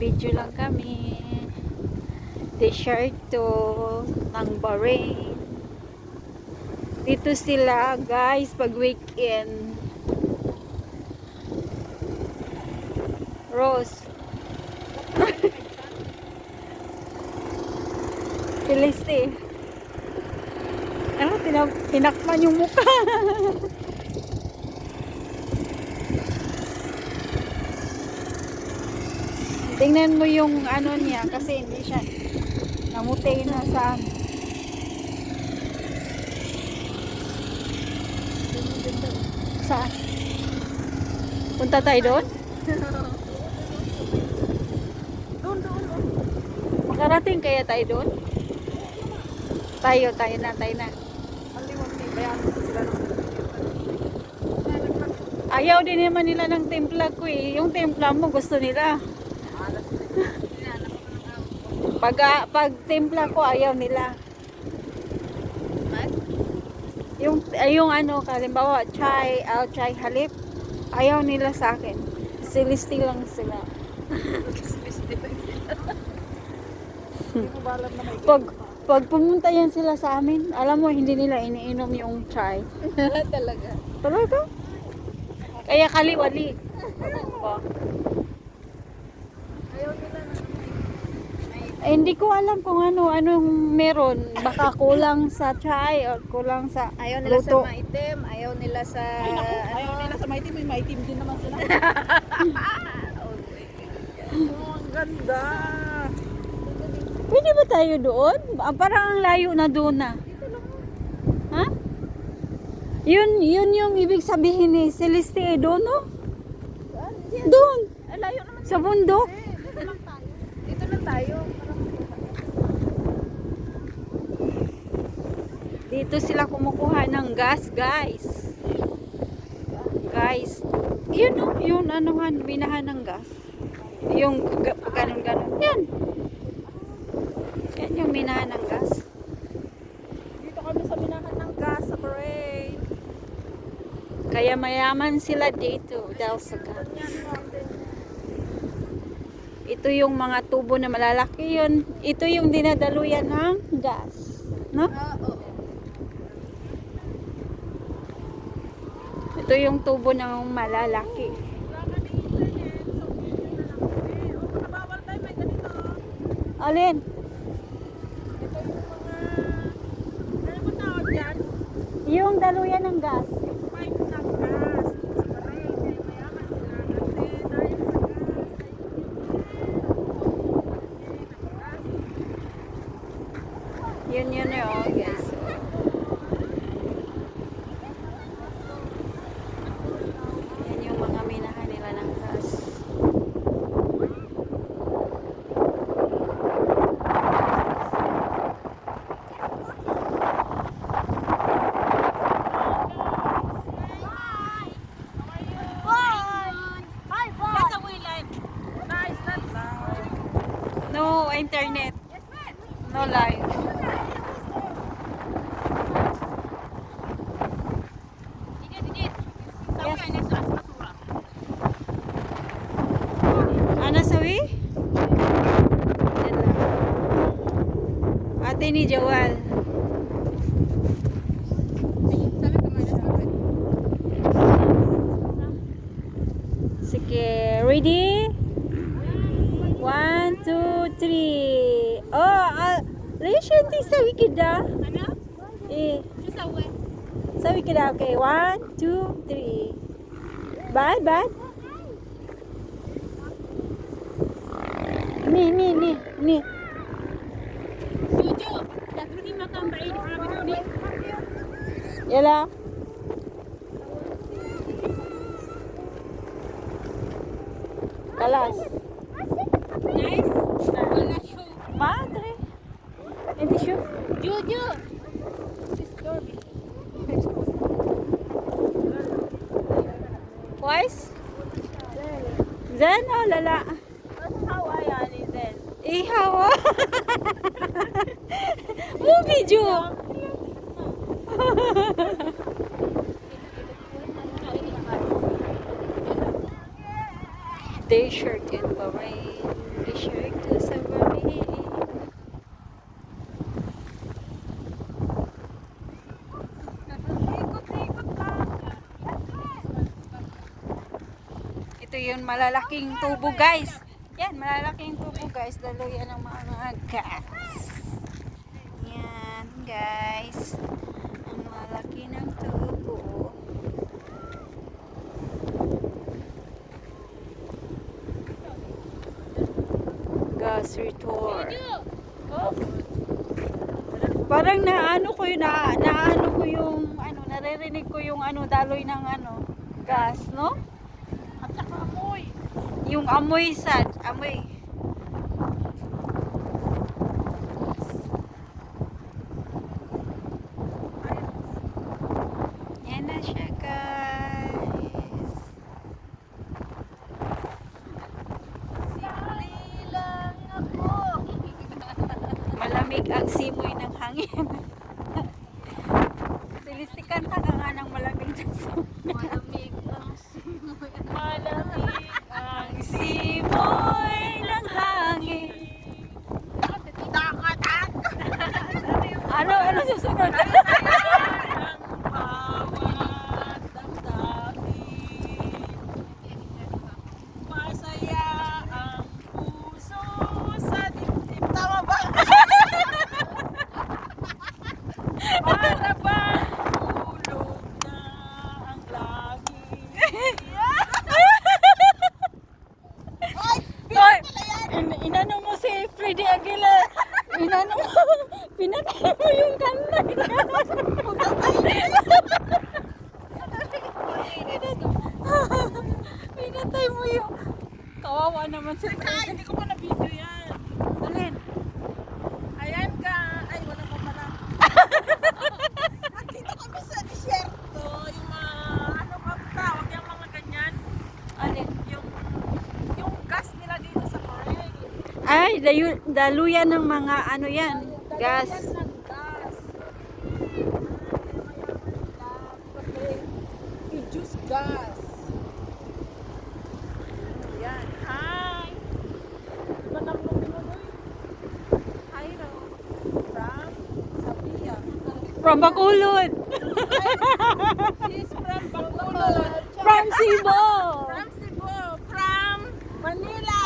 Nag-video lang kami. T-shirt to ng Bahrain. Dito sila guys pag weekend. Rose. Celeste. Ano, tinakman yung mukha. Tingnan mo yung ano niya kasi hindi siya namuti na sa saan? Punta tayo doon? Doon. Makarating kaya tayo doon? Tayo na. Ang limot ni bayan sila ng Ayaw din naman nila ng templa ko eh. Yung templa mo gusto nila. Pag templa ko ayaw nila. Yung ano, kalimbawa chai halip, ayaw nila sa akin. Celeste lang sila. Hindi mo balam na may Pag pumunta yan sila sa amin, alam mo hindi nila iniinom yung chai. talaga. Talaga? Kaya kaliwali. Ayaw nila na Eh, hindi ko alam kung anong meron. Baka kulang sa chai or kulang sa ayaw nila luto. sa maitim, ayaw nila sa Ayaw nila sa maitim, may maitim din naman sila. Oh, ang ganda. Pwede ba tayo doon? Parang ang layo na doon na. Ha? Yun yung ibig sabihin ni Celeste eh, doon no? Doon. Layo naman Sa bundok. dito lang tayo. Dito lang tayo. Dito sila kumukuha ng gas, guys. Guys. Yun no, yun anuhan, binahan ng gas. Yung ganun. Yan. Yan yung binahan ng gas. Dito kami sa minahan ng gas sa Bahrain. Kaya mayaman sila dito dahil sa gas. Ito yung mga tubo na malalaki yun. Ito yung dinadaluyan ng gas. No? Oo. Ito yung tubo ng malalaki. Nabawal tayo may ganito. Alin? Ito yung mga ano mo tawag yan? Yung daluyan ng gas. Pipe ng gas. Sa Bahrain, may mayaman sila kasi dahil sa gas. Yun oh, guys. Yan yung mga minahan nila ng gas. That's a way life. Nice, not loud. No internet. No live. Yes. Ana sawi? Yan lang. Ate ni Jawal. Sige, ready? 1, 2, 3. Oh, Rishan ti sawi kita. Eh, sawi kita. Okay, 1, 2, 3. Bad. Ni. Yala. Kalas. Madre. Hindi siya. Twice? Zen o lala? Ihawa. Mo video. T-shirt and beret. T-shirt sa beret. Ikot-ikot lang. Ito yung malalaking tubo guys. Yan, malalaking tubo guys. Dalo yan ang mga gas. Yan guys. Ang malaki ng tubo. Gas retour. Parang naano ko yung naano ko yung ano, naririnig ko yung ano daloy ng ano, gas, no? At saka amoy. Yung amoy sad, amoy. Yan na siya guys. Simple lang ako. Malamig ang simoy ng hangin. Silistikan ka nga ng malamig ng simoy. Malamig ang simoy. Malamig Ang simoy ng hangin. Dakatan. Ano susunod? Ang bawat damdamin. Masaya ang puso sa dibdib. Tama ba? Para bang tulog na ang langit. Hoy, inano mo si Freddy Aguilar. Inano mo, pinatay mo yung kanta. Pinatay mo yung, kawawa naman si Ay, Freddy. hindi ko pa na-video yan. Alin? Ayan ka. Ay, wala pa pala. Nandito kami sa disyerto. Yung mga, ano ka tawag yung mga ganyan. Alin? Yung gas nila dito sa Pareng. Ay, daluyan ng mga ano yan, gas. Yan ng gas. Kasi, i-juice gas. Yan. Hi! Manang luminuloy. Hi, Ro. From Sabia. From Bacolod. She's from Bacolod. From Cebu. From Cebu. From Manila.